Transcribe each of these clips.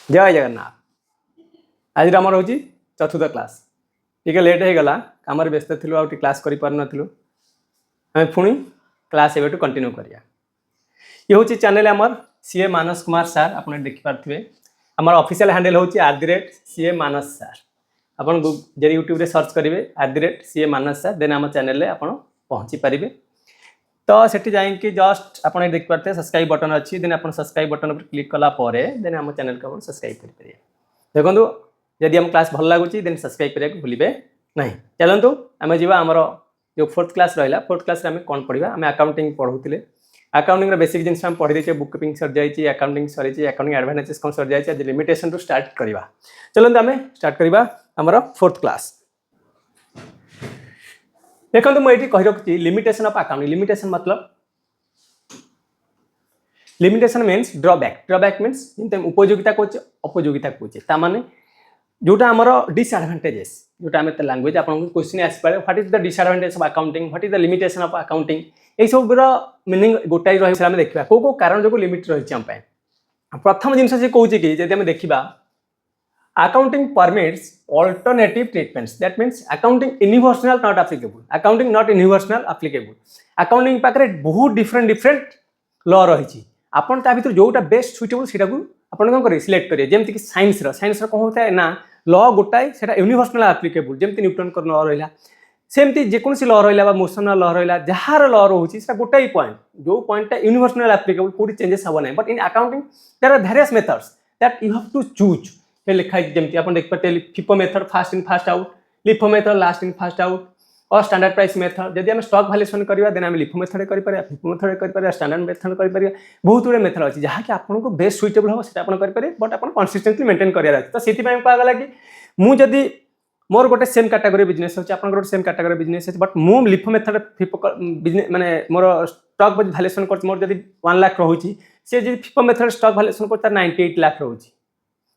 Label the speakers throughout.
Speaker 1: जय जगन्नाथ। आज आम हूँ चतुर्थ क्लास टी लेट हो गला कम व्यस्त थी आउ क्लास कर पुणी क्लास एवं कंटिन्यू करिया। ये हूँ चैनल आमर सीए मानस कुमार सार आप देखिपे आम ऑफिशियल हैंडल हूँ @CA मानस सार। आप यूट्यूब सर्च करेंगे @CA मानस सार देन आम चैनल आप पहुँची पारे। तो सेठी जाइए जस्ट आप देखिपे सब्सक्राइब बटन अच्छी देन आप सब्सक्राइब बटन पर क्लिक कलापर देन आम चैनल को सब्सक्राइब करेंगे। देखो जदि आम क्लास भल लगुच देन सब्सक्राइब करने भूलिए ना। चलतु आम जामर जो 4th क्लास रहा 4th क्लास आम कौन पढ़ा आम अकाउंटिंग पढ़ुले। अकाउंटिंग बेसिक जिन पढ़ी देचे बुक कीपिंग सर जाइए अकाउंटिंग सरी अकाउंटिंग एडवांटेजेस कौन सर जाइए। आज लिमिटेशन टू स्टार्ट करवा। चलते आम स्टार्ट करवा आमर 4th क्लास। देखो मुझे कही रखी लिमिटेशन ऑफ अकाउंटिंग। लिमिटेशन मतलब limitation means drawback. Drawback means उपयोगिता कौच अपयोगिता कौचे ताने जोटा आमर डिसएडवांटेजेस जोटा आम लैंग्वेज आप क्वेश्चन आसपे what is the disadvantage of accounting what is the limitation of accounting ये सब मीनिंग गोटाई रही है। देखा कौ कारण जो लिमिट रही। प्रथम जिन से कौन कि जब आम देखा accounting permits alternative treatments that means accounting universal not applicable. Accounting not universal applicable. Accounting पाखे बहुत डिफरेंट डिफरेंट लॉ रही आपन ता भीतर जोटा बेस्ट सुइटेबल सेटा को आपन कौन करेंगे सिलेक्ट करेंगे। जमती कि साइंस कौन होता है ना लॉ गोटाए से यूनिवर्सल एप्लिकेबल जमती न्यूटन कर लॉ रहा सेमती जेकोसी लॉ रहा मोशनल लॉ रहा जार लॉ रोचे गोटाए पॉइंट जो पॉइंटा यूनिवर्सल एप्लिकेबल कोई चेंजेस हम ना। But in accounting there are various methods that you have to choose लिखाई जमती आप देख पारे FIFO method first in first out LIFO method last in first out और स्टैंडर्ड प्राइस मेथड। जब आम स्टॉक वैल्यूएशन करवा देन आम लिफो मेथड कर फिफो मेथड कर स्टैंडर्ड मेथड कर बहुत गुड़े मेथड अच्छी जहाँकि आपको बेस्ट सुइटेबल हम से करेंगे। बट आप कंसिस्टेंटली मेंटेन करार तो से कहला कि मुझे मोर गोटे सेम कैटेगरी बिजनेस अच्छे आप सेम कैटेगरी बिजनेस अच्छे बट मु लिफो मेथड फिफो बिजनेस माने मोर स्टॉक वैल्यूएशन कर 1 लाख रोचे सी जी फिफो मेथड स्टॉक वैल्यूएशन कर 98 लाख रोचे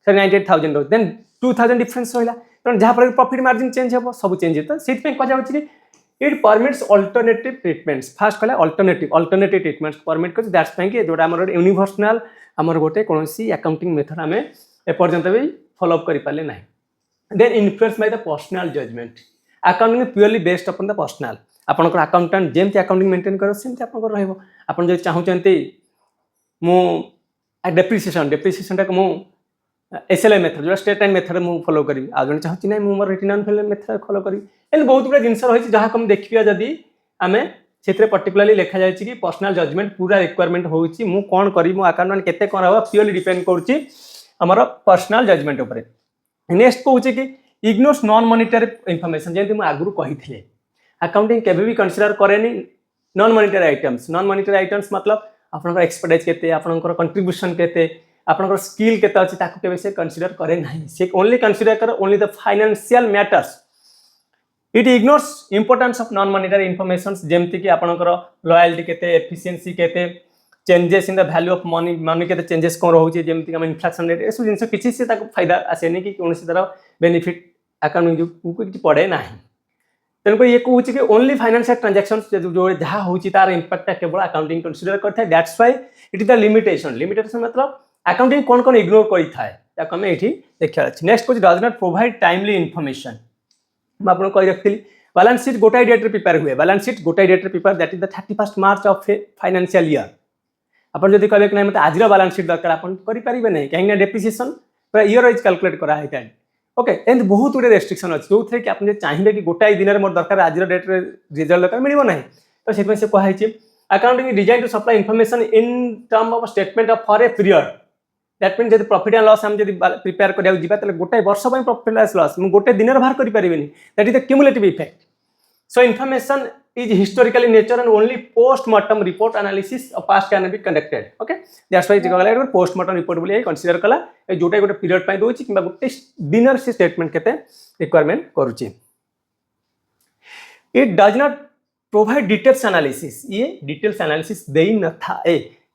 Speaker 1: सर 98,000 रोचे देन 2,000 डिफरेंस रहा तेना जहाँफल प्रॉफिट मार्जिन चेंज हो सब चेंज हो। तो से कहुच्छी it permits alternative treatments first कहला अल्टरनेटिव ट्रीटमेंट्स परमिट कर दैट्स कि जोटा आम यूनिवर्सल आमर गोटे कौन अकाउंटिंग मेथड आम एपर्यंत भी फॉलोअप करें ना। Then influence by the personal judgment. Accounting purely based upon the personal आपंकर अकाउंटेंट जमती अकाउंटिंग मेंटेन करते आप चाहते मु डेप्रिसिएशन टाक मु SLI मेथड जो स्टेट टाइम मेथड मुझे फॉलो करी आज जन चाहूँगी ना more return on fail method follow करी एंड बहुत गुड़ा जिन रही जहाँ कम देखिए जदि आम से पर्टिकुलाली लिखा जाए कि पर्सनल जजमेंट पूरा रिक्वायरमेंट होची मु कौन करी मो अकाउंट केते कौन हम प्योरली डिपेंड करुच्ची आमर पर्सनल जजमेंट उपर। नेक्स्ट कहूँ कि इग्नोर्स नॉन मॉनिटरी इनफॉरमेशन जमी मुझे आगुरी कही अकाउंटिंग केबे भी कंसीडर करेनी non monetary items. Non monetary items मतलब आपनकर एक्सपर्टाइज केते आपनकर कंट्रीब्यूशन केते आपनकर स्किल केते अछि ताकू केबे से कंसीडर करे नाही से ओनली कंसीडर कर only the financial matters. It ignores importance of non monetary information जेमती कि आपनकर लॉयल्टी केते एफिशिएंसी केते changes in the value of money money केते चेंजेस कोन रहउची जेमती हम इन्फ्लेशन रेट एसु जिंस किछि से ताकू फायदा आसेनी कि कोनसी तरह बेनिफिट अकाउंटिंग जो किछि पड़े नाही। तेणुक ये कहूँ कि ओनली फाइनेंशियल ट्रांजैक्शन जो जहाँ होची तार इंपैक्ट केवल अकाउंटिंग कंसीडर करता है that's why it is the limitation. Limitation मतलब अकाउंटिंग कौन कौन इग्नोर करें आम ये देखा। नेक्स्ट कौन does not provide timely information. मुझे कही रखी बैलेंस शीट गोटाई डेट प्रिपेयर हुए बैलेंस शीट गोटाई date prepare that is the 31 March of financial year. आपड़ जब कहे कि ना मतलब आज बैलेंस शीट दरकार आप करेंगे नहीं कहीं डेप्रिसिएशन पूरा ईयर वाइज कैलकुलेट कराई ओके एंड बहुत गुड़े रेस्ट्रिक्शन अच्छे जो थे कि आप चाहिए कि गोटाई दिन में मोर दरकार आज डेट रिजल्ट दरकार मिल ना। तो से कहुई accounting design to supply information in term of statement of for a period that mean जब प्रॉफिट एंड लॉस हम जब प्रिपेयर करा गोटे वर्ष प्रॉफिट एंड लॉस मुझे गोटे दिन बाहर करें that is the cumulative effect. So information is historically nature and only postmortem report analysis of past can be conducted okay that's why कहला पोस्टमार्टम रिपोर्ट बोली कंसीडर कला जोटा गोटे पीरियड पे दोची कि गोटे दिन से स्टेटमेंट केते रिक्वायरमेंट करूची। It does not provide details analysis ये डिटेल्स एनालिसिस देई न था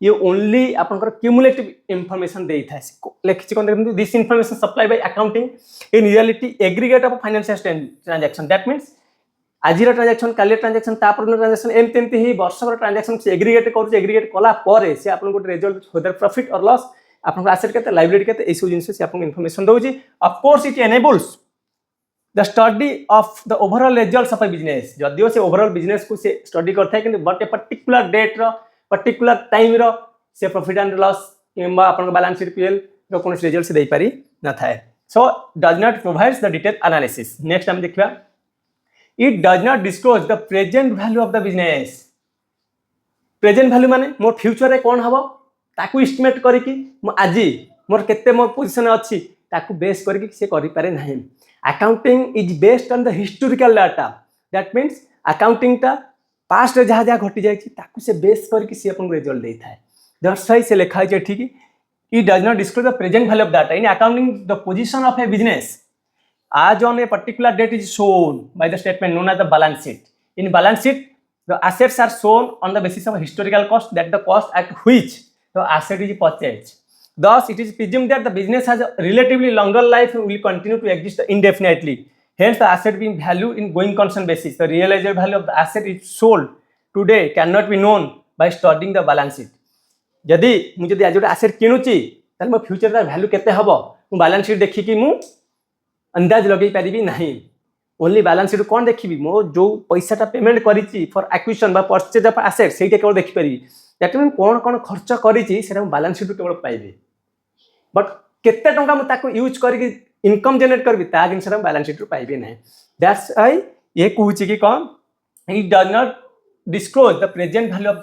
Speaker 1: ये ओनली आपनकर क्यूमुलेटिव इनफॉरमेशन देई था लिखि कोन देखि this information supply by accounting in reality aggregate of financial transaction that means आज ट्रांजैक्शन काली ट्रांजैक्शन तापर ट्रांजैक्शन एमती ही वर्ष ट्रांजैक्शन से एग्रीगेट कर एग्रीगेट कला से आपन गोटे रिजल्ट वेदर प्रॉफिट और लॉस आपन एसेट केते लायबिलिटी केते एसो जिंस से आपन इन्फॉर्मेशन दोची of course it enables the study of the overall results of a business जदियो से ओवरऑल बिजनेस को से स्टडी करथाय कि बट ए पर्टिकुलर डेट रो पर्टिकुलर टाइम रो से प्रॉफिट एंड लॉस किंबा आपन बैलेंस शीट पीएल रो कोन रिजल्ट से देई पारी न थाए so does not provides the detail analysis next हम देखबा it does not disclose the present value of the business present value माने मोर फ्यूचर रे कोन हबो ताकू एस्टिमेट करी कि आज मोर केते मोर पोजीशन अछि ताकू बेस करी कि से करि पारे नाही accounting is based on the historical data that means accounting ता पास्ट रे जहा घटी जाय छी ताकू से बेस करी कि से अपन रिजल्ट देई थाए दैट्स व्हाई से लिखा है ठीक it does not disclose the present value of data in accounting the position of A business as on a particular date is shown by the statement known as the balance sheet. In balance sheet, the assets are shown on the basis of a historical cost, that the cost at which the asset is purchased. Thus, it is presumed that the business has a relatively longer life and will continue to exist indefinitely. Hence, the asset being valued in going concern basis. The realizable value of the asset is sold today cannot be known by studying the balance sheet. यदि मुझे आज गोटे asset किणुची ताल मो future तार value केते हबो मु बैलेंस शीट देखि कि मु अंदाज लगे पारिबी नहीं ओनली बैलेंस शीट कोन देखिबी मो जो पैसाटा पेमेंट करिची फॉर एक्विजिशन बा परचेज ऑफ एसेट सेटा केवल देखि पारिबी दैट मीन कोन कोन खर्च करिची सेटा बैलेंस शीट केवल पाइबी बट केते टंका मु ताको यूज करिक इनकम जनरेट करबी ता जिनसरा बैलेंस शीट पाइबी नहीं दैट्स व्हाई ये कहूची कि कोन it does not disclose the present value of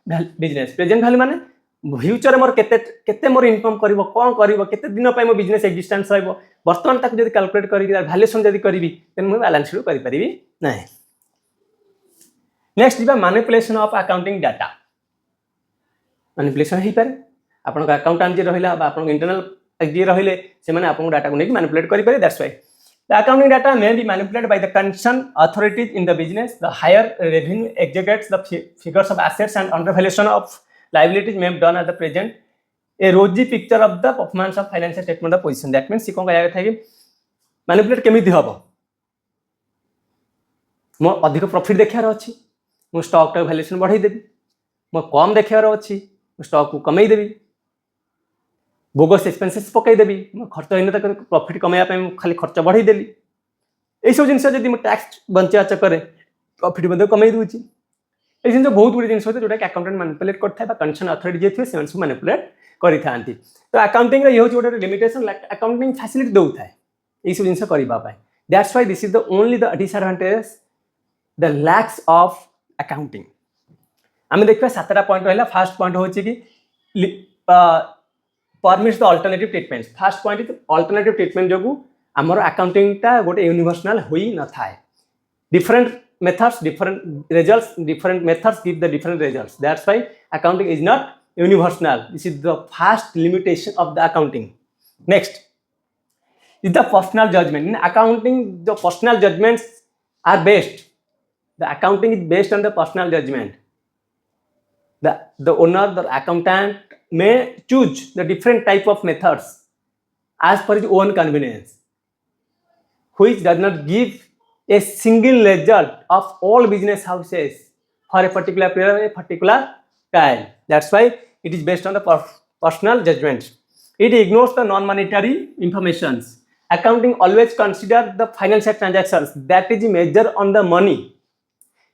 Speaker 1: the business present value माने फ्यूचर मोर केते केते मोर इनकम करिवो कोन करिवो केते दिन पय मो बिजनेस एग्जिस्टेंस रहबो वर्तमान तक जदि कैलकुलेट करी वैल्यूएशन जदि करिवि देन मो बैलेंस शीट करि परिबि नाही नेक्स्ट दिबा manipulation of accounting data manipulation हे पर आपन अकाउंटेंट जे रहिला बा आपन इंटरनल जे रहिले से माने आपन डाटा को नै मैनिपुलेट करि पारे that's why the accounting data may be manipulated by the concern authorities in the business the higher revenue executes the figures of assets and undervaluation of liabilities may be done at the present a rosy picture of the performance of financial statement of position that means sikon kaya था कि manipulate केमिति हबो मो अधिक profit देखार अछि मो stock टा वैल्यूएशन बढ़ाई देबी मो कम देखार अछि मो स्टॉक को कमाई देबी बोगस एक्सपेंसेस पकाई देबी मो खर्च होइन त प्रॉफिट कमाया पे खाली खर्च बढ़ाई देली ए सब जिंस जदी मो टैक्स बंचा चक्कर प्रॉफिट मध्ये कमाई दूची ए जिन बहुत गुडी जिन जोटा अकाउंटेंट मैनिपुलेट करथा बा कंसर्न अथॉरिटी जे थे सेवन सब मैनिपुलेट करि थांती तो अकाउंटिंग रे यो जोटा लिमिटेशन अकाउंटिंग फैसिलिटी दउ थाए ए सब जिंस करबा पाए that's why this is the only the disadvantage the lacks of accounting हम देखबा सातटा पॉइंट रहला फर्स्ट पॉइंट होची कि permits the alternative treatment first point is alternative treatment जोगु हमर अकाउंटिंग ता गोटे यूनिवर्सल होई न थाए different methods different methods give the different results that's why accounting is not universal this is the first limitation of the accounting next is the personal judgment in accounting the personal judgments are based the accounting is based on the personal judgment the owner the accountant may choose the different type of methods as per his own convenience which does not give a single result of all business houses for a particular period, a particular time. That's why it is based on the personal judgment. It ignores the non-monetary informations. Accounting always consider the financial transactions that is measured on the money,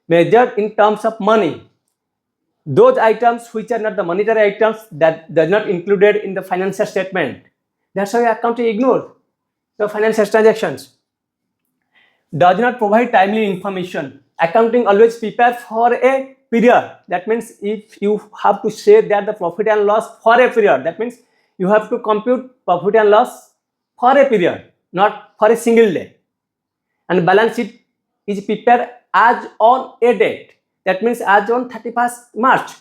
Speaker 1: measured in terms of money. Those items which are not the monetary items that does not included in the financial statement. That's why accounting ignores the financial transactions. Does not provide timely information. Accounting always prepare for a period. That means if you have to say that the profit and loss for a period, that means you have to compute profit and loss for a period, not for a single day. And balance sheet is prepared as on a date. That means as on 31st March.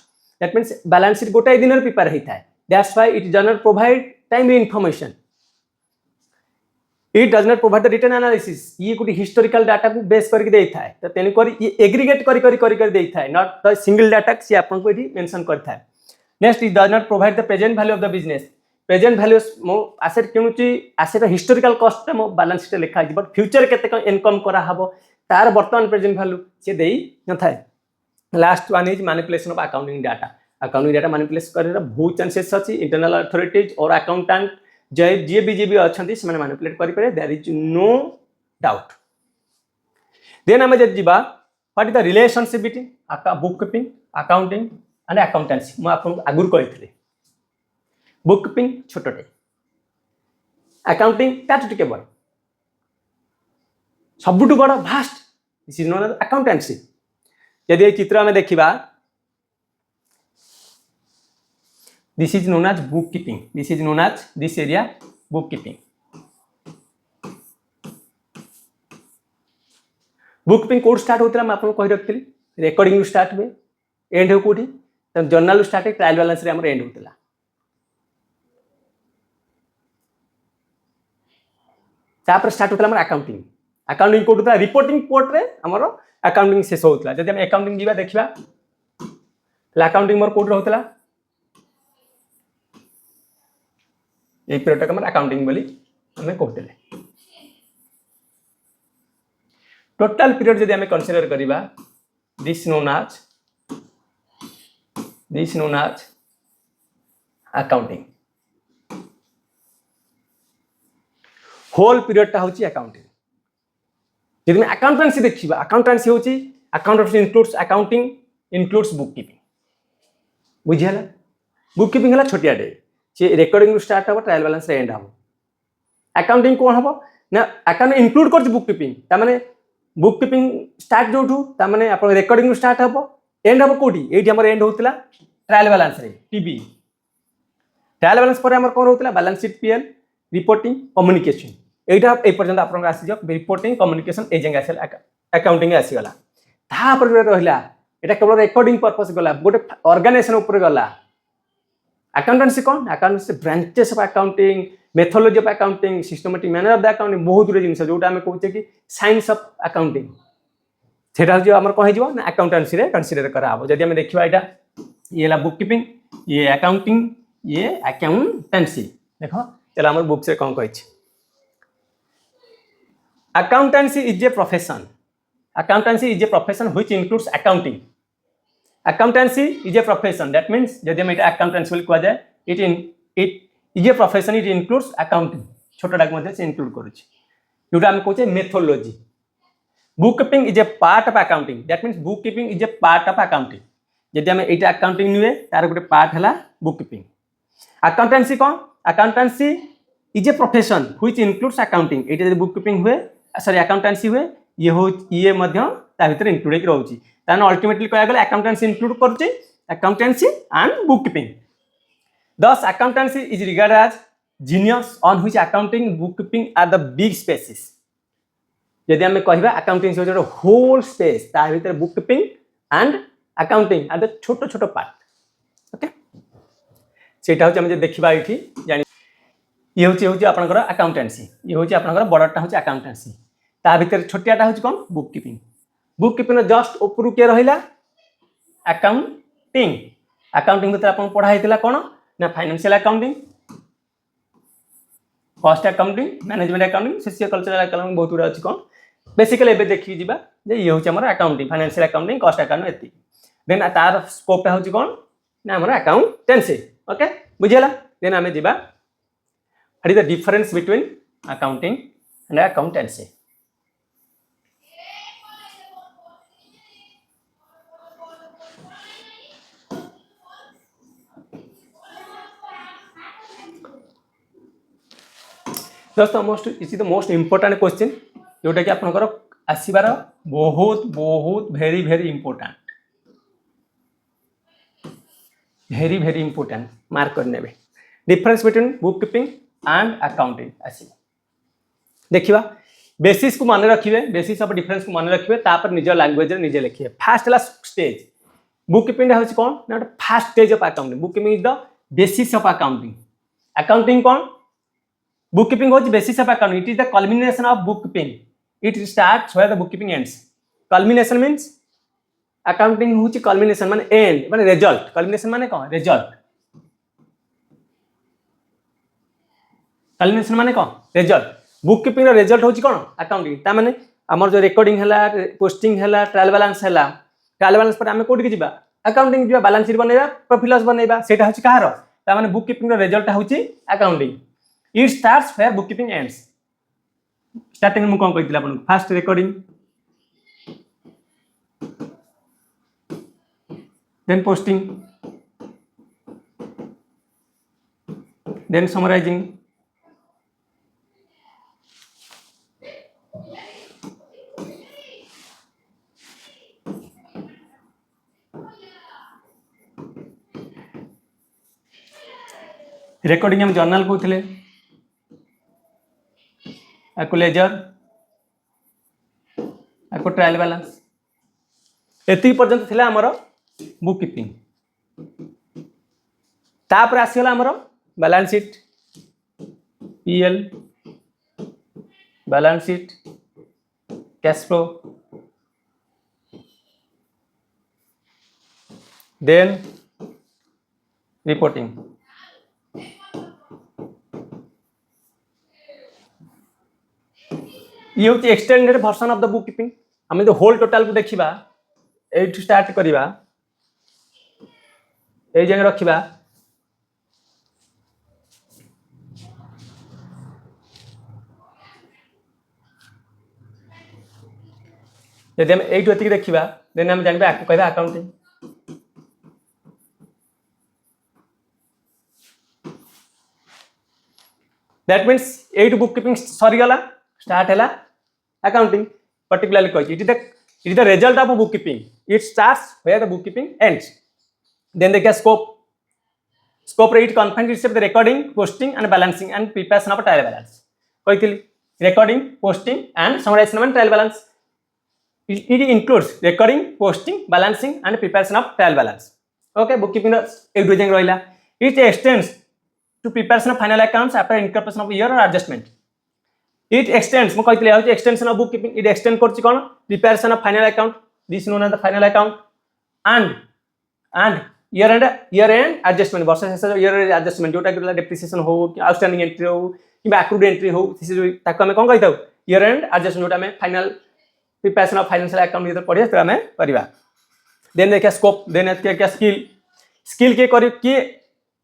Speaker 1: That means balance sheet गोटे दिन prepare होता है. That's why it does not provide timely information. It does not provide the written analysis. ये कुछ historical data को base करके देता है तो तेने कोरी ये aggregate करी देता है not the single data से अपन को ये mention करता है. Next, it does not provide the present value of the business. Present value मो asset क्यों ची asset historical cost मो balance sheet लिखा है but future केते का income करा हबो तार वर्तमान present value से देई न थाए. Last one is manipulation of accounting data. Accounting data manipulate कर बहुत चांसेस अच्छी इंटरनल अथॉरिटीज और अकाउंटेंट जी भी अच्छा से मैनिपुलेट करेंगे there is no doubt then आम जब जा what is the relationship between book keeping accounting and accountancy मुझे आपको आगुरी कही बुक कीपिंग छोटे अकाउंटिंग ताठू टिके बड़ सबुठू बड़ भास्ट this is known as accountancy यदि ये चित्र आम देखा this is known as book keeping this is known as this area book keeping book keeping कोड स्टार्ट होता है मैं आपको कही रखी रेकर्डिंग स्टार्ट हुए एंड हो कौटी जर्नाल स्टार्ट है ट्रायल बैलेंस एंड होता तापर स्टार्ट होता है अकाउंटिंग अकाउंटिंग कोड होता है रिपोर्टिंग पोर्ट रे हमर अकाउंटिंग शेष होता जब हम अकाउंटिंग जीवा देखिबा अकाउंटिंग मोर कोड होता ये पीरियड हमर अकाउंटिंग बोली हमें कहते टोटल पीरियड जब हमें कंसीडर करिबा this known as accounting whole period होची अकाउंटिंग जब मैं अकाउंटेंसी देखिबा अकाउंटेंसी होची accountancy includes accounting includes book keeping बुझियाला बुक कीपिंग हला छोटिया डे से रेकॉर्डिंग स्टार्ट हो ट्रायल बैलेंस एंड हो अकाउंटिंग कोन हो ना अकाउंट इंक्लूड कर बुक कीपिंग ता माने बुक कीपिंग स्टार्ट जोठू ता माने आप रेकॉर्डिंग स्टार्ट हो एंड हो कोठी एठी हमर एंड होतला ट्रायल बैलेंस रे टीबी ट्रायल बैलेंस पर हमर कोन होतला balance sheet PL reporting communication एटा ए पर्यंत आपन आसी जो रिपोर्टिंग कम्युनिकेशन एजेंग आसल अकाउंटिंग आसी गला ता पर रहला एटा केवल रेकॉर्डिंग पर्पस गला गोटे ऑर्गेनाइजेशन ऊपर गला अकाउंटेंसी कौन accountancy branches of accounting methodology of accounting systematic manner of the accounting बहुत गुरे जिनस जोटा हमें कहते कि साइंस ऑफ अकाउंटिंग सेटा जो हमर कहि जीवो ना अकाउंटेंसी रे कंसीडर करा हो जदी हमें देखिबा एटा ये ला बुक कीपिंग ये अकाउंटिंग ये अकाउंटेंसी देखो चलो हमर बुक से कौन कहि accountancy is a profession accountancy is a profession which includes accounting accountancy is a profession that means जदि हम एटा accountancy बोली कह जाए it is a profession it includes accounting छोटा डाक मध्ये से इंक्लूड करू छी जोटा हम कहै छै methodology bookkeeping is a part of accounting that means bookkeeping is a part of accounting जदि हम एटा accounting नुए तार गोटे पार्ट हला bookkeeping accountancy कौन accountancy is a profession which includes accounting एटा जदि bookkeeping हुए सॉरी अकाउंटेंसी हुए ये मध्य ता भीतर इंक्लूड रहउची तान अल्टीमेटली कहया गेल अकाउंटेंसी इंक्लूड करची accountancy and book keeping thus accountancy is regarded as genius on which accounting book keeping are the big spaces यदि हम कहबा अकाउंटिंग से जो होल स्पेस ता भीतर book keeping and accounting are the छोटो छोटो पार्ट ओके सेटा होची हम जे देखिबा एठी जानि ये हूँ आपंकर अकाउंटेंसी ये हूँ आपंकर बड़टा हूँ अकाउंटेंसी ता भीतर छोटियाटा हूँ कौन बुक कीपिंग जस्ट ऊपर किए रहा अकाउंटिंग अकाउंटिंग भीतर आपन पढ़ा होता कौन ना financial accounting cost accounting management accounting socio cultural accounting बहुत गुड़ा अच्छी कौन बेसिकली एबे देखिए जीवा जे ये हूँ आम accounting financial accounting cost accounting एति देन तार स्कोपटा हूँ कौन ना आम अकाउंटेंसी ओके बुझेला देन आम जीवा what is the difference between accounting and accountancy this is the most important question जोटा कि आपनकर आसीबार बहुत बहुत very very important very important mark कर नेबे difference between book keeping and accounting आसी देखिबा बेसिस को माने रखिबे बेसिस ऑफ डिफरेंस को माने रखिबे तापर निज लैंग्वेज रे निजे लिखिबे फर्स्ट ला स्टेज बुक कीपिंग होची कोन ना first stage of accounting book keeping is the basis of accounting accounting कोन बुक कीपिंग होची basis of accounting it is the culmination of book keeping it starts where the book keeping ends culmination means accounting होची culmination माने end माने result culmination माने कोन result culmination माने कौन result book keeping रो result होची कोन अकाउंटिंग ता माने हमर जो रेकॉर्डिंग हला पोस्टिंग हला ट्रायल बैलेंस पर आमे कोड के जिबा अकाउंटिंग जो बैलेंस शीट बनैबा प्रॉफिट लॉस बनैबा सेटा होची कहार ता माने बुक कीपिंग रो रिजल्ट होची accounting it starts where book keeping ends starting में कोन कहितला आपन first recording then posting then summarizing recording हम जर्नल कहते आपको लेजर आपको ट्रायल बैलेंस एति पर्यंत थिला हमर बुक कीपिंग तापर आसीगला हमर balance sheet PL balance sheet cash flow then reporting ये होती extended version of the book keeping हमें तो होल टोटल को देखिबा एट स्टार्ट करिबा ए जगह रखिबा यदि हम एट अति देखिबा देन हम जानबा कहबा accounting that means at book keeping सरी गला स्टार्ट हैला अकाउंटिंग पर्टिकुलरली कहि it is the result of book keeping it starts where the book keeping ends then the scope rate confined itself the recording posting and balancing and preparation of trial balance कहथिली recording posting and summarization and trial balance it includes recording posting balancing and preparation of trial balance okay bookkeeping एक दो जंग रहिला it extends to preparation of final accounts after incorporation of year or adjustment it extends mo कहथिली होची extension of bookkeeping it extend करछि कोन preparation of final account this known as the final account and year end adjustment वर्ष शेष year end adjustment जोटा कि depreciation हो कि outstanding entry हो कि एक्रूड एंट्री हो से जो ताको हमें कोन कहिताउ year end adjustment जोटा में final preparation of financial account जे पढिया तो हमें करबा देन देखा स्कोप देन क्या स्किल के करी कि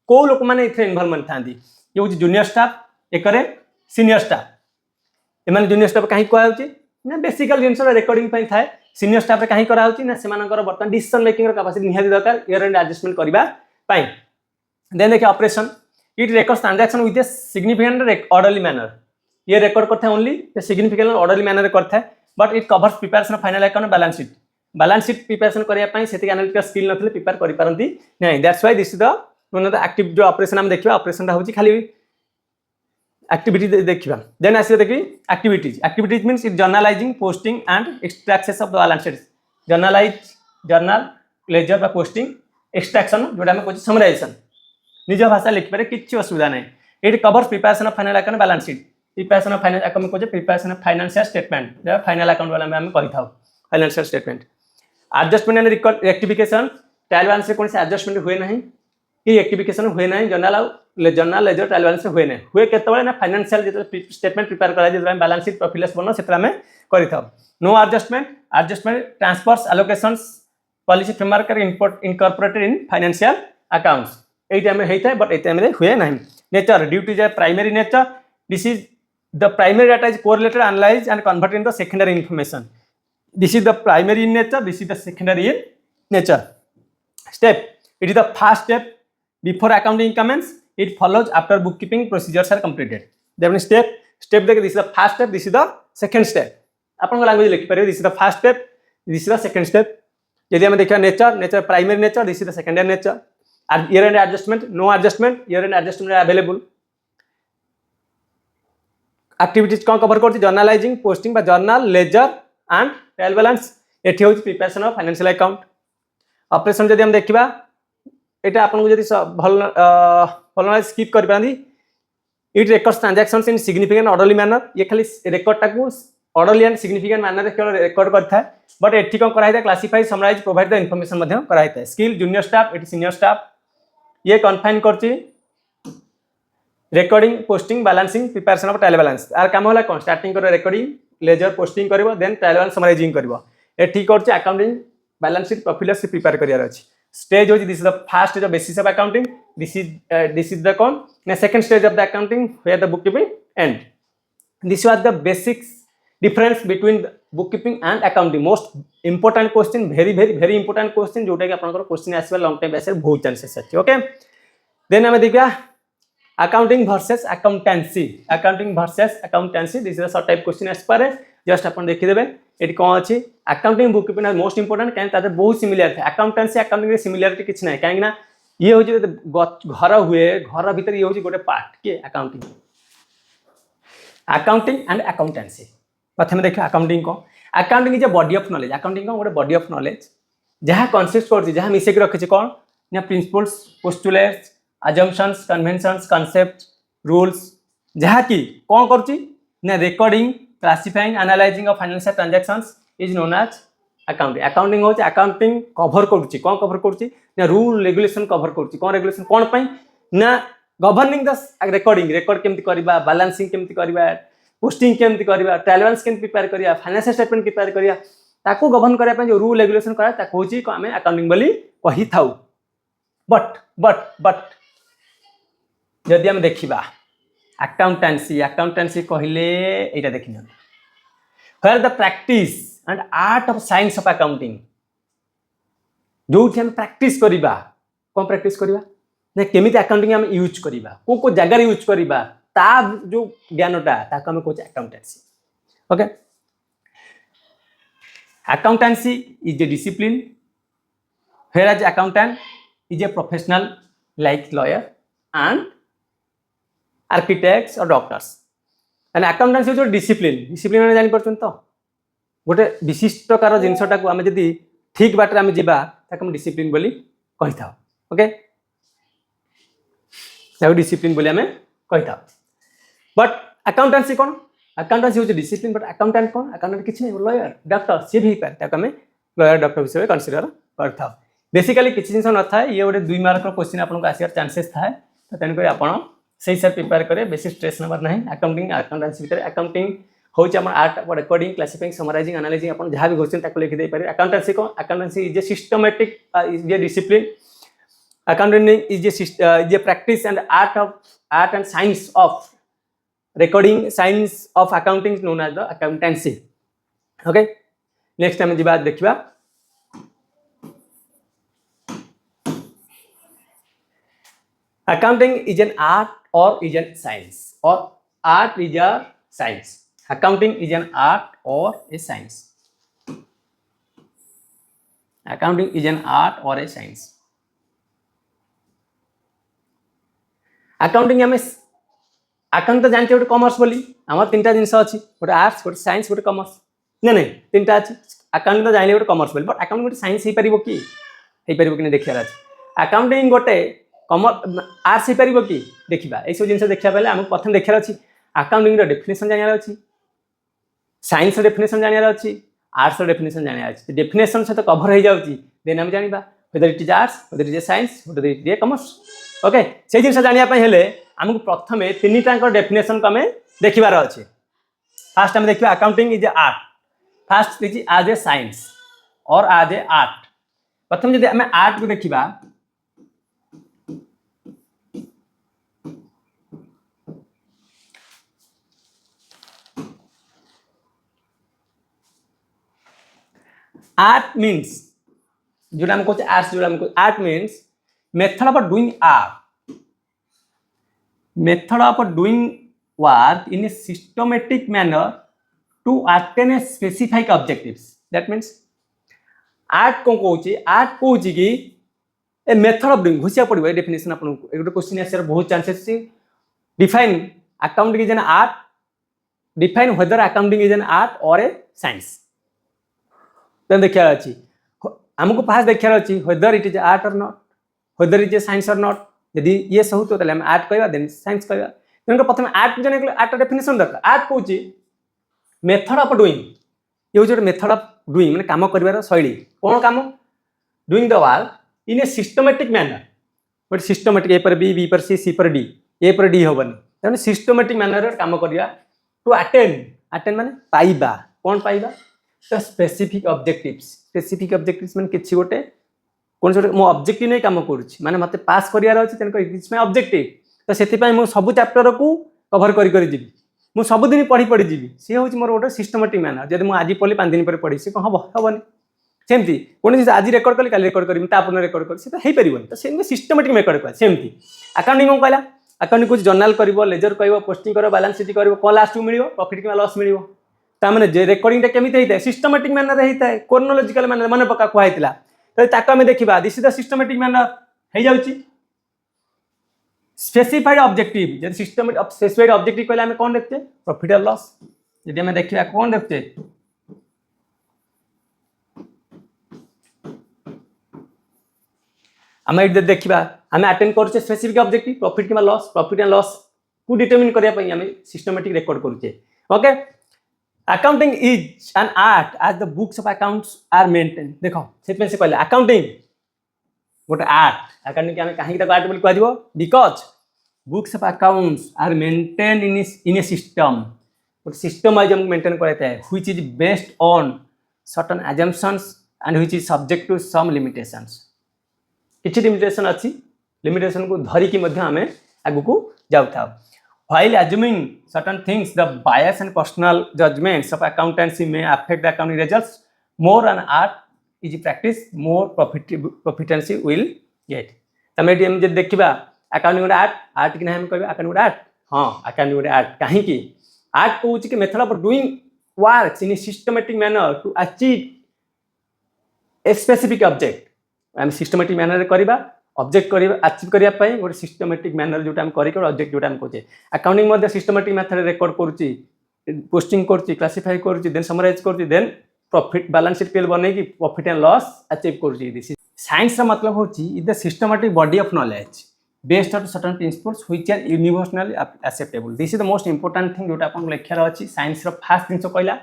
Speaker 1: को लोक माने इथे इन्वॉल्वमेंट थांदी ये हो जूनियर स्टाफ एकरे सीनियर स्टाफ एमान जूनियर स्टाफ काहे कहै होची ना बेसिकल जिंस रिकॉर्डिंग पई थाए सीनियर स्टाफ रे काहे करा होची ना सेमानकर बर्तन डिसीजन मेकिंग कैपेसिटी निहाती दरकार ईयर एंड एडजस्टमेंट करबा पाई देन देखिए operation it records transaction with a significant orderly manner ये रिकॉर्ड करता है ओनली सिग्निफिकेंट ऑर्डरली मैनर करता है but it covers preparation of final account balance sheet preparation करबा पाई सेति एनालिटिकल स्किल नथले प्रिपेयर करि पारंती नहीं that's why this is the one of the active जो ऑपरेशन हम देखिबा ऑपरेशन होची खाली एक्टिविटी देखिबा देन आसी देखि activities means it journalising posting and extraction of the balance sheet journal ledger बा पोस्टिंग एक्सट्रैक्शन जोटा हम कहछि समराइजेशन निज भाषा लिख पारे किछि असुविधा नै it covers preparation of final account balance sheet preparation of final account कहछि प्रिपरेशन ऑफ फाइनेंशियल स्टेटमेंट जो फाइनल अकाउंट वाला में हम कहि थाउ financial statement adjustment and record rectification trial balance से कोन से एडजस्टमेंट हुए नहीं कि रेक्टिफिकेशन हुए नहीं जर्नल लेजर ट्रायल बैलेंस हुए नहीं हुए केतबे ना फाइनेंशियल जे स्टेटमेंट प्रिपेयर करा जे बैलेंस शीट प्रॉफिट लॉस बनो सेतरा में करि थाउ no adjustment transfers allocations policy framework incorporated in financial accounts एई टाइम में हेइता बट एई टाइम में हुए नहीं नेचर ड्यूटीज है primary nature this is the primary data is correlated analysed and converted into secondary information this is the primary in nature this is the secondary in nature step it is the first step before accounting commence it follows after bookkeeping procedures are completed then step देख this is the first step this is the second step आपन language लिख पारे this is the first step this is the second step यदि हम देखा nature primary nature this is the secondary nature year end adjustment no adjustment year end adjustment available activities कौन cover करती journalising posting बा journal ledger and trial balance एठी होची preparation of financial account operation जदि हम देखिबा एटा आपन को जदि भल स्किप कर पांदी it records transactions in significant orderly manner ये खाली रिकॉर्ड टाकू ऑर्डरली एंड सिग्निफिकेंट मैनर रे केवल रिकॉर्ड करता है बट एठी कोन कराइता classify summarise provide the information मध्य कराइता है स्किल जूनियर स्टाफ एटी सीनियर स्टाफ ये कन्फाइन करची recording posting balancing preparation of trial balance आर काम होला कोन स्टार्टिंग कर रिकॉर्डिंग लेजर पोस्टिंग करबो देन ट्रायल बैलेंस समराइजिंग करबो एठी करची accounting balance sheet profit loss prepare करियार अछि stage होची this is the first stage of basis of accounting. This is the con na second stage of the accounting where the bookkeeping end. This was the basics difference between the bookkeeping and accounting. Most important question, very important question जोटा कि आपनकर question आसीबा long time basis बहुत chances अछि. Okay, then हमें देखिया accounting versus accountancy. Accounting versus accountancy, this is a short type question as per just अपन देखि देबे eighty कोन अछि. accounting bookkeeping is most important काहे ताते बहुत सिमिलर है. accountancy accounting रे सिमिलरिटी किछ नै काहे ना ये होची घर हुए घर भीतर ये होची गोटे पार्ट के accounting. Accounting and accountancy. प्रथम देखिए accounting को. Accounting is a body of knowledge. Accounting को गोटे body of knowledge जहाँ consist करछि जहाँ मिसे के रखछि कोन ना principles, postulates, assumptions, conventions, concepts, rules जहाँ की कोन करछि ना recording, classifying, analyzing of financial transactions is known as accounting. Accounting होछि accounting cover करछि कोन cover करछि ना rule regulation cover करछि कोन regulation कोन पई ना governing the recording record केमति करबा balancing केमति करबा पोस्टिंग केमति करबा ट्रायल बैलेंस केमति प्रिपेयर करिया फाइनेंशियल स्टेटमेंट प्रिपेयर करिया ताको गवर्न करिया पे जो रूल रेगुलेशन करा ताको होची को हमें अकाउंटिंग बोली कहि थाउ. बट जदि हम देखिबा अकाउंटेंसी कहिले एटा देखिन where the practice and art of science of accounting जो हम प्रैक्टिस करिबा कोन प्रैक्टिस करिबा ने केमिति अकाउंटिंग हम यूज करिबा को जगह यूज करिबा ता जो ज्ञानटा ताको हम कहै accountancy. Okay, accountancy is a discipline whereas accountant is a professional like lawyer and architects or doctors. and accountancy is a discipline माने जानि परछन तो गोटे विशिष्ट प्रकार जिंसटा को हम जदी ठीक बाटरे हम जिबा ताको हम डिसिप्लिन बोली कहि थाओ. ओके, ताको डिसिप्लिन बोली हम कहि थाओ. बट accountancy कोन accountancy होची discipline but accountant cone accountant किछ नै लॉयर डॉक्टर से भी पर ताको हमें लॉयर डॉक्टर विषय कंसीडर करथा. बेसिकली किछ जिंस न था ये गोटे 2 मार्क रो क्वेश्चन आपन को आसीर चांसेस था तो तन कर आपन सही से प्रिपेयर करे बेसिक स्ट्रेस नंबर नहीं. अकाउंटिंग अकाउंटेंसी भीतर अकाउंटिंग होची हमर art of recording classifying summarizing analyzing आपन जहां भी क्वेश्चन ताको लिख दे पारे. अकाउंटेंसी को accountancy is a systematic is a discipline. Accounting is A practice and art and science of recording science of accounting is known as the accountancy. Okay, next time jiba देखिबा accounting is an art or is a science or art is a science. Accounting is an art or a science. Accounting is an art or a science. Accounting हमें account तो जानते हो commerce बोली हमर तीनटा जिंस अछि गोटे आर्ट्स गोटे साइंस गोटे कॉमर्स नै तीनटा अछि. अकाउंट तो जानिले गोटे कॉमर्स बोली बट अकाउंट गोटे साइंस हे परिबो कि नै देखियार अछि. अकाउंटिंग गोटे कॉमर्स आर्ट्स हे परिबो कि देखिबा ए सब जिंस देखिया पहले हम प्रथम देखियार अछि अकाउंटिंग रो डेफिनेशन जानियार अछि साइंस रो डेफिनेशन जानियार अछि आर्ट्स रो डेफिनेशन जानियार अछि. डेफिनेशन से तो कवर हो जाउछि देन हम जानिबा whether it is arts whether it is science whether it is commerce. Okay, से जिंस जानिया पय हेले हमको प्रथमे तीनटा को डेफिनेशन को हमें देखिबार अछि. फर्स्ट हम देखिबा accounting is a art. First is as a science और एज ए आर्ट. प्रथम यदि हमें आर्ट को देखिबा आर्ट मीन्स जो हम कहते आर्ट्स जो हम art means method of doing art. Method of doing work in a systematic manner to attain a specific objectives. That means art को कहूची art कहूची कि a method of doing घुसिया पड़िबो डेफिनेशन आपन एक क्वेश्चन आसर बहुत चांसेस छी. define accounting is an art. define whether accounting is an art or a science. then देखिया अछि हमको पास देखिया अछि whether it is art or not whether it is science or not. यदि ये सब तो हम आर्ट कहबा देन साइंस कहबा तेन प्रथम आर्ट जने आर्ट डेफिनेशन दरकार. आर्ट कहूची मेथड ऑफ डूइंग ये जो मेथड ऑफ डूइंग माने काम करबार शैली कोन काम doing the work in a systematic manner. But systematic A पर बी पर सी पर डी ए पर डी होबन तने सिस्टमैटिक मैनर काम करिया टू अटेन माने पाइबा कोन पाइबा the specific objectives. Specific objectives माने किछि गोटे कौन से मो ऑब्जेक्टिव नहीं काम करूँ माने मते पास करियार अछि तेन को इट्स माय ऑब्जेक्टिव तो सेति पय मो सब चैप्टर को कवर करी जीवी मु सब दिन पढ़ी जीवी सी हूँ मोर गोटे सिस्टमेटिक मैनर जब मुझे आज पढ़ी 5 दिन पर पढ़ी सी कौन हम हेनी सेमती कौन आज रेकर्ड कली काली रेकर्ड करी तापर रेकर्ड करी से तो हो पार तो से सिस्टमेटिक मेथड कह सेमती अकाउंटिंग कौन कहला अकाउंटिंग कुछ जर्नाल कर लेजर कर पोस्टिंग कर बैलेंस शीट कर कौन लास्ट को मिल प्रॉफिट कि लॉस मिल ताने रेकर्डिंग केमी होता है सिस्टमेटिक मैनर होता है क्रोनोलॉजिकल मैनर मन पका कहला तो ताको आम देखा this is the systematic manner हो जाउची स्पेसिफाइड ऑब्जेक्टिव जब सिस्टम स्पेसिफाइड ऑब्जेक्टिव कहले आम कौन देखते प्रॉफिट और लॉस यदि आम देखा कौन देखते आम ये देखा आम अटेंड करुचे स्पेसिफिक ऑब्जेक्टिव प्रॉफिट कि लॉस प्रॉफिट एंड लॉस को डिटरमिन करने आम सिस्टमेटिक रेकर्ड करुचे okay accounting is an art as the books of accounts are maintain देखो से कहले अकाउंटिंग गोटे आर्ट अकाउंटिंग आम कहीं आर्ट बोली कह because books of accounts are maintain in a system गोटे सिस्टम वाइज हमको मेंटेन कराता है which is based on certain assumptions and which is subject to some limitations किछि लिमिटेशन अच्छी लिमिटेशन को धरिकी आम आगु को जाऊँ while assuming certain things the bias and personal judgments of accountancy may affect the accounting results more an art is practice more proficiency will get तमें हम जब देखा अकाउंटिंग गोटे आर्ट कि हम कह अकाउंटिंग गोटे आर्ट हाँ अकाउंटिंग गोटे आर्ट कहीं आर्ट कहूँ कि method of doing works in a systematic manner to achieve a specific object आम सिस्टमेटिक मैनर करवा ऑब्जेक्ट अचीव करने गोटे सिस्टमेटिक मैनर जो कर ऑब्जेक्ट जो कहे अकाउंटिंग सिस्टमेटिक मेथड रेकर्ड करुच्ची पोस्टिंग करुच्ची क्लासीफाई करुच्ची देन समराइज करुच्ची then profit balance sheet PL बनई प्रॉफिट एंड लॉस अचीव करुच्ची साइंस मतलब हूँ is the systematic body of knowledge based on certain principles which are universally acceptable this is the most important thing जोटा आपन लेखार अच्छी science fast जिन कहला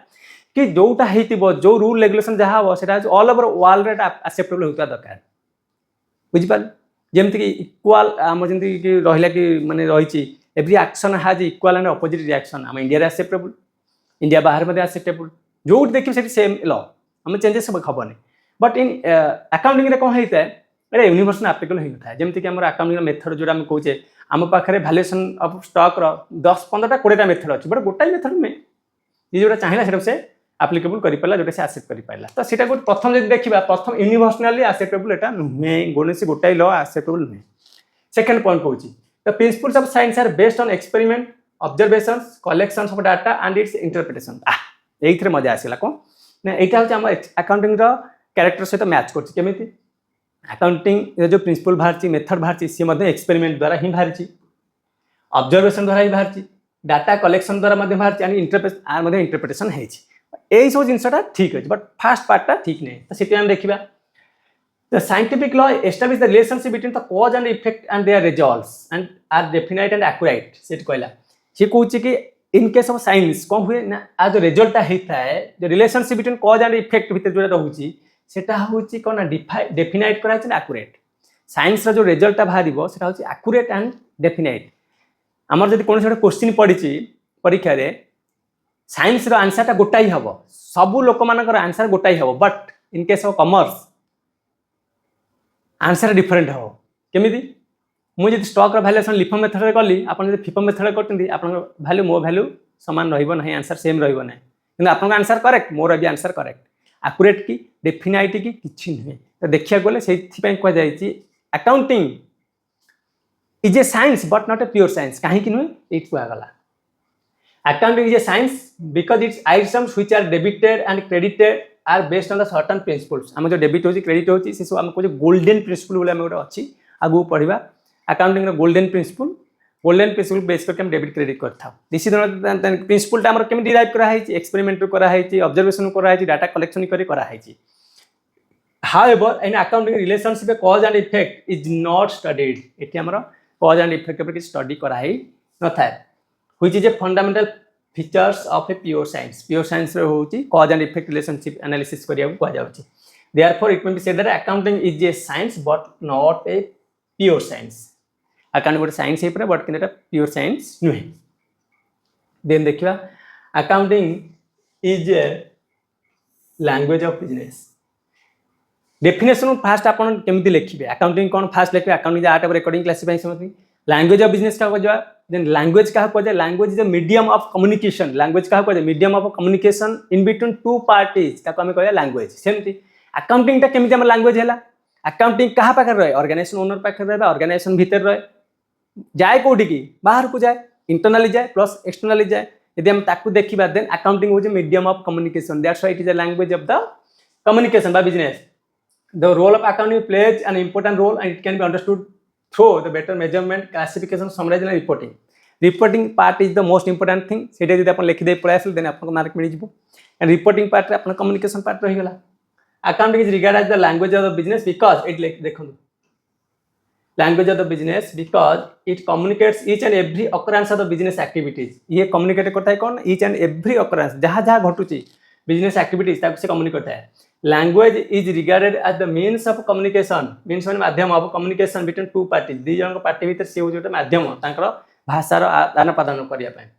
Speaker 1: कि जोटा हो जो रूल रेगुलेशन जहाँ हम से ऑल ओवर वर्ल्ड एक्सेप्टेबल होता दरकार बुझिपार जमती कि इक्वाल आम जमी रहा कि मानने रही एवरी एक्शन हाज इक्वाल एंड अपोजिट रिएक्शन आम इंडिया एक्सेप्टेबल इंडिया बाहर एक्सेप्टेबल जो देखिए से सेम ल आम चेंजेस हेनी बट इन अकाउंटिंग कौन होता है अरे यूनिवर्सल आप्लिकेबल होता है जमीक आम अकाउंटिंग मेथड जो कहे आम पाखे भैल्यूएसन ऑफ स्टॉक 10-15टा 20टा मेथड अच्छी बट गोटाई मेथड नुहे ये जोटा चाहिए से आप्लिकेबल कर पारा जोटा से आसेप्ट कर पारा तो सीटा गोटे प्रथम जब देखा प्रथम यूनिवर्सली आसेप्टेबल एटा नुहे कौन गोटाई ल आसेप्टेबल नुहे सेकेंड पॉइंट कौन the principles of science are based on experiment observations collections of data and its interpretation ये मजा आसला कौन ना यहाँ हूँ आम अकाउंटिंग कैरेक्टर सहित मैच करमी अकाउंटिंग जो प्रिंसिपल बाहर मेथड बाहर सी एक्सपेरिमेंट द्वारा ही बाहरी ऑब्जर्वेशन द्वारा ही बाहरी डाटा कलेक्शन द्वारा बाहर इंटरप्रिटेशन है यही सब जिनसा ठीक अच्छे बट फास्ट पार्टा ठीक नहीं तो से देखा the scientific law establish the relationship between the cause and effect and their results and are definite and accurate से कहला सी कहूँ कि इन केस ऑफ साइंस कौन हुए ना आ जो रिजल्टा होता है जो relationship between cause and effect भितर जो रोचे सेटा हूँ कौन डेफिनाइट कराई एक्यूरेट साइंस जो रिजल्टा बाहर से एक्यूरेट एंड डेफिनाइट आमर जब कौन गोटे क्वेश्चन पड़ी परीक्षा साइंस आंसरटा गोटाई हम सबू लोक मान आंसर गोटाई हम but in case of commerce answer different हम केमी मुझे स्टॉक भैल्यूएसन लिफो मेथड कली आप फिफो मेथड कर भैल्यू मो भैल्यू सामान रहा आंसर सेम रहा कि आप आंसर करेक्ट मोर भी आंसर करेक्ट एक्यूरेट की डेफिनाइट की किसी नुहे तो देखा गले से कहुई accounting is a science but not a pure science कहीं नुहे ये कहगला Accounting is a science because its items which are debited and credited are based on the certain principles. आम जो डेबिट होची क्रेडिट होची से सब हमको जो गोल्डन प्रिंसिपल बोले गोटे अच्छी आगू पढ़ा अकाउंटिंग गोल्डन प्रिंसिपल बेस करके हम डेबिट क्रेडिट करता दिस प्रिंसिपलटा आम केमी डिराइव कराई एक्सपेरिमेंट कराई ऑब्जर्वेशन कराई डाटा कलेक्शन कराई however in accounting relationship cause and effect is not studied ये आम कॉज एंड इफेक्ट पर किसी स्टडी कराई न था which is a fundamental features of a pure science. Pure science होची cause and effect relationship analysis करिया को जाउची. Therefore, it may be said that accounting is a science but not a pure science. Accounting गोटे science है पर but किनेटा pure science नुहे. Then देखिवा accounting is a language of business. Definition fast आप केमी लिखिए अकाउंटिंग कौन फास्ट लिखिए accounting art of recording classify something language of business क्या कह देन लैंग्वेज क्या कह language is a medium of communication language क्या कह medium of communication in between two parties क्या आम कह लैंग्वेज सेमती अकाउंटिंग केमी आम लैंग्वेज है अकाउंटिंग क्या पाखे रहे ऑर्गेनाइजेशन ओनर पाखे रहे ऑर्गेनाइजेशन भीतर रहे जाए कौटी की बाहर को जाए इंटरनली जाए प्लस एक्सटर्नली जाए यदि हम ताकू देखा देन अकाउंटिंग हूँ medium of communication that's why it is a language of the communication by business the role of accounting plays an important role and it can be understood through the better measurement classification summarization and reporting part is the most important thing सेटा जदि आपण लिखि दे पळै आसल then आपन mark मिल जिवो and reporting part रे आपन communication part रहि गेला accounting is regard as the language of the business because it देखो language of the business because it communicates each and every occurrence of the business activities ये communicate करता है कौन each and every occurrence जहाँ जहाँ घटुची business activities ताको से communicate करता है language is regarded as the means of communication means माने माध्यम of communication between two parties दी जन पार्टी भीतर से होजोटा माध्यम तांकर भाषार आदान प्रदान करिया पय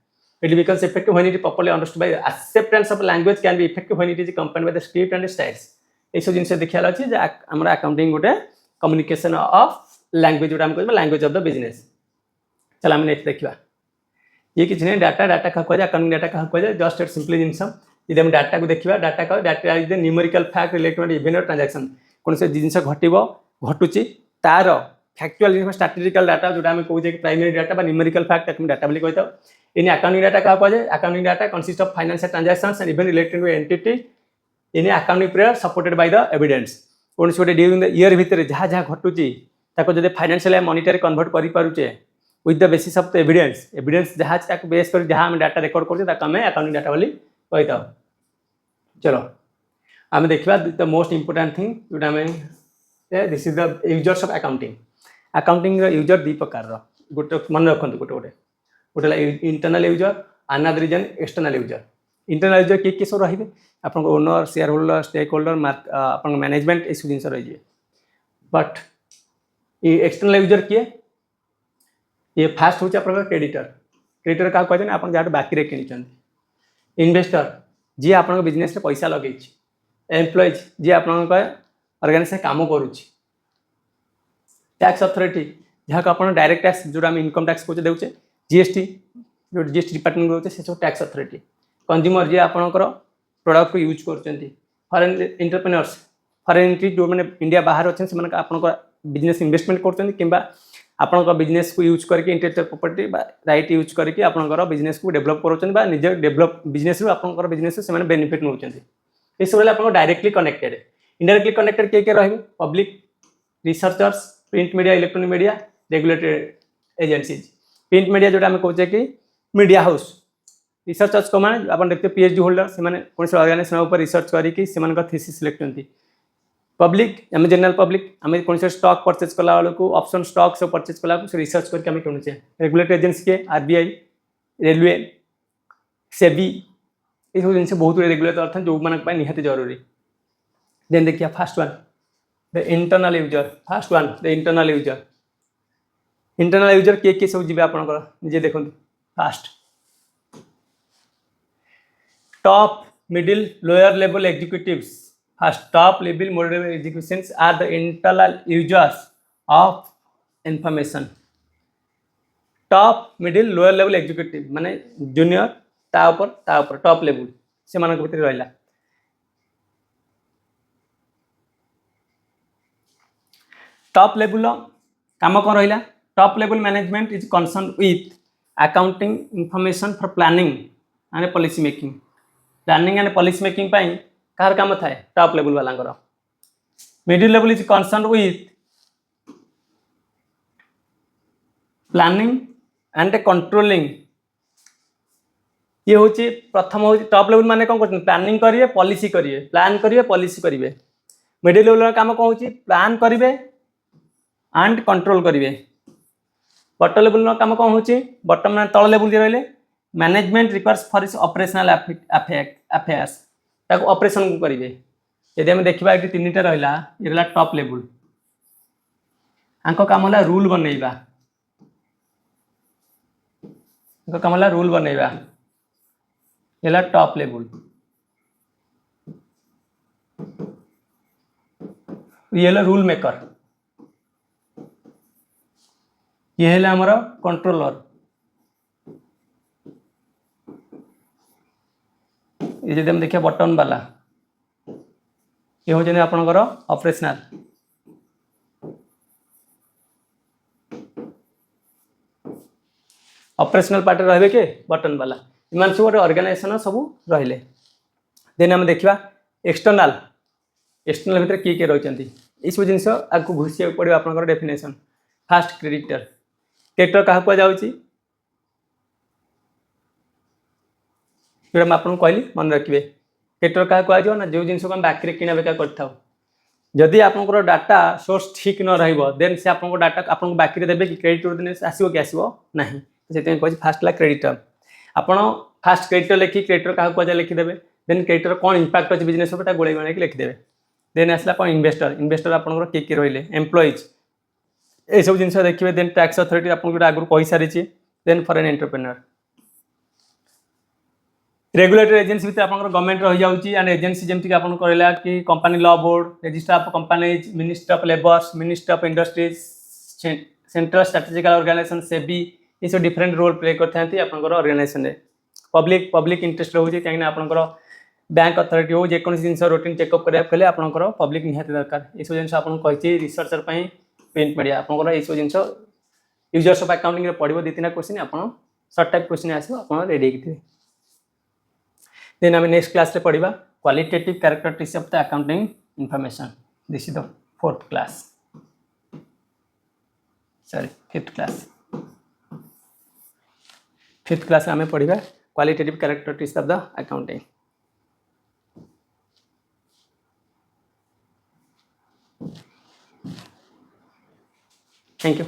Speaker 1: it becomes effective when it properly understood by acceptance of language can be effective when it is combined by the script and styles ए सब जिंस देखियाला अछि जे हमरा अकाउंटिंग गोटे कम्युनिकेशन ऑफ लैंग्वेज जोटा हम कहबा लैंग्वेज ऑफ द बिजनेस चला हम नेक्स्ट देखिबा ये किछ नै डाटा डाटा का कहजा अकाउंटिंग डाटा का कहजा जस्ट इट सिंपली जिंस यदि हम डाटा को देखा डाटा का data is the numerical fact related event और ट्रांजैक्शन कौन से जिनस घटब घटुची तार फैक्चुअल जिन स्टैटिस्टिकल डाटा जोटा हम कहूँ प्राइमरी डाटा बा न्यूमेरिकल फैक्ट ताकि डाटा बोली कहता इन अकाउंटिंग डाटा क्या कह जाए accounting data consist of financial transactions and event related to entity in accounting period supported by the evidence कौन से गोटे ड्यूरिंग द ईयर भितर जहाँ जहाँ घटुची ताको जदि फाइनेंशियल मॉनिटरी कन्वर्ट करि पारुचे with the basis of the evidence evidence जहाँ ताको बेस कर जहाँ हम डाटा रिकॉर्ड करछे ताको हम अकाउंटिंग डाटा बोली कहता चलो आम देखा द मोस्ट इंपोर्टेंट थिंग जोटा आम this is the users of accounting accounting user दी प्रकार गोटे मन रखु गोटे गोटे गोटे internal user another is an external user internal user किए किए सब रही आप owner shareholder stakeholder आप मैनेजमेंट ये जिन रही बट ये एक्सटर्नल यूजर किए ये फास्ट हूँ आप क्रेडिटर क्रेडिटर क्या कहते हैं आप जहाँ बाकी कि इन्वेस्टर जी आप बिजनेस रे पैसा लगे एम्प्लॉइज जी आप ऑर्गेनाइजेशन काम करुच्ची टैक्स अथॉरिटी जहाँ को आप डायरेक्ट टैक्स जो आम इनकम टैक्स कहे देचे जीएसटी जो जीएसटी डिपार्टमेंट रोचे से सब टैक्स अथॉरिटी कंज्यूमर जी आपंकर प्रोडक्ट को यूज कर फॉरेन एंटरप्रेन्योर्स फॉरेन एंट्री जो मैंने इंडिया बाहर अच्छे से आप बिजनेस इन्वेस्टमेंट कर आपण बिजनेस को यूज करके इंटेलेक्चुअल प्रॉपर्टी राइट यूज करके आपंकर बिजनेस को डेवलप कर निज डेवलप बिजनेस आपंकर बिजनेस से बेनिफिट नौ ये सब आप डायरेक्टली कनेक्टेड इनडायरेक्टली कनेक्टेड किए रहे public researchers print media electronic media regulated agencies print media जोटा आम कहे कि मीडिया हाउस रिसर्चर्स को मैंने आप देखते पीएचडी होल्डर से कौन से ऑर्गेनाइजेशन पर रिसर्च करके थीसिस लिखुंट पब्लिक आम जनरल पब्लिक आम कौन से स्टॉक परचेज कला बेलू ऑप्शन स्टॉक सब परचेज कला रिसर्च करके आम किणुचे रेगुलेटरी एजेंसी के आरबीआई रेलवे सेबी ये सब जिन बहुत रेगुलेटर अच्छा जो मानक निहाती जरूरी देन देखिए fast one the internal user fast one the internal user किए सब जी आप निजे देखो fast top middle lower level executives First, top level model executions are the internal users of information. Top, middle, lower level executive माने junior ता ऊपर top level से मानक भीतर रहिला top level काम कौन रहिला top level management is concerned with accounting information for planning and policy making planning and policy making pi car काम थाए टॉप लेवल वाला middle level is concern with planning and controlling ये हूँ प्रथम हूँ टॉप लेवल माने कौन कर प्लानिंग करिए पॉलिसी करिए प्लान करिए पॉलिसी करिए मिडिल लेवल काम कौन हो प्लान करिए एंड कंट्रोल करिए बटम लेवल काम कौन हो बटम तल लेवल रही management requires for its operational affairs ताको ऑपरेशन को करिवे यदि हम देखिबा एटी तीनटा रहिला ये रहिला टॉप लेवल आंको काम होला रूल बनैबा आंको काम होला रूल बनैबा येला टॉप लेवल ये है रूल मेकर, ये है आमर कंट्रोलर, ये जब देखिए बटन वाला ये हूँ आपणकर ऑपरेशनल। ऑपरेशनल पार्ट रहे के बटन वाला इन सब गोटे ऑर्गेनाइजेशन सब रहिले। देन आम देखा एक्सटर्नाल, एक्सटर्नाल भितर किए किए रही ये सब जिन आगे घुषिया पड़ो आपंकर डेफिनेशन। फास्ट क्रेडिटर, क्रेडिटर क्या कहुच्छी जो आपको कहली मन रखिए। क्रेडिटर क्या कह ना जो जिन को बाकी किना बेचा कर जदि आपंकर डाटा सोर्स ठीक न रेन से आप डाटा आपको बाकी देवे कि क्रेडिट दिन आसो कि आसो ना, से कह फास्ट ला क्रेडिटर। आपड़ फास्ट क्रेडिटर लिखी क्रेडिटर क्या कह लिखिदेवे। देन क्रेडिटर कौन इंपैक्ट अच्छे बिजनेस गोड़े गोड़े लिखिदेवे। देन आसला कौन इन्वेस्टर, इन्वेस्टर आपंकर किए किए रही एम्प्लॉइज ये सब जिन देखिए। देन टैक्स अथॉरिटी आपको जो आगुरी कही सारी। Then foreign entrepreneur, regulatory agency भितर आपंकर गवर्नमेंट रही जाऊँगी एंड एजेंसी जमीक आप कहला कि company law board, register of companies, ministry of labours, ministry of industries, central strategical organization SEBI ये सब डिफरेंट रोल प्ले करते आपंकर ऑर्गेनाइजेशन। पब्लिक इंटरेस्ट रोचे कहीं आपंकर बैंक अथॉरिटी हो जेको जिन रूटीन चेकअप कराने आपंकर पब्लिक निहाती दरकार। ये सब जिन आपको कही रिसर्चर प्रिंट मीडिया आपंकर ये सब जिन यूजर्स ऑफ अकाउंटिंग पढ़ो 2-3 क्वेश्चन आप सर्ट टाइप क्वेश्चन आसो आप रेडी थे। देन आम नेक्स्ट क्लास रे पढ़ा qualitative characteristics of the accounting information. This is the 4th class, sorry 5th class. 5th class आम पढ़ा qualitative characteristics of the accounting. Thank you.